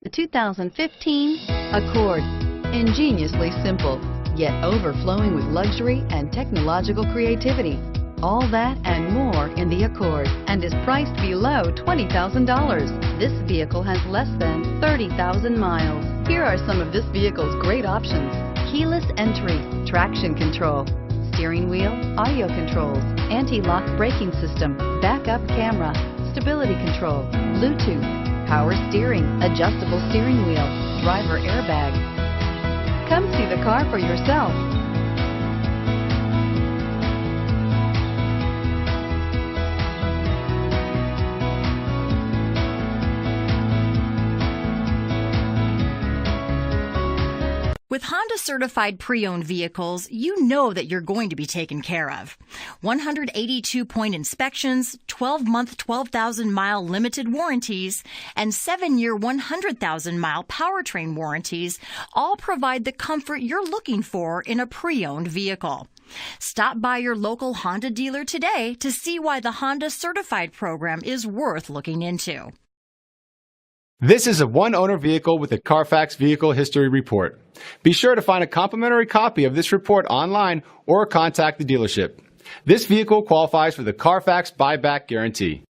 The 2015 Accord. Ingeniously simple, yet overflowing with luxury and technological creativity. All that and more in the Accord, and is priced below $20,000. This vehicle has less than 30,000 miles. Here are some of this vehicle's great options: keyless entry, traction control, steering wheel audio controls, anti-lock braking system, backup camera, stability control, Bluetooth, power steering, adjustable steering wheel, driver airbag. Come see the car for yourself. With Honda certified pre-owned vehicles, you know that you're going to be taken care of. 182-point inspections, 12-month, 12,000-mile limited warranties, and 7-year, 100,000-mile powertrain warranties all provide the comfort you're looking for in a pre-owned vehicle. Stop by your local Honda dealer today to see why the Honda certified program is worth looking into. This is a one-owner vehicle with a Carfax Vehicle History Report. Be sure to find a complimentary copy of this report online or contact the dealership. This vehicle qualifies for the Carfax Buyback Guarantee.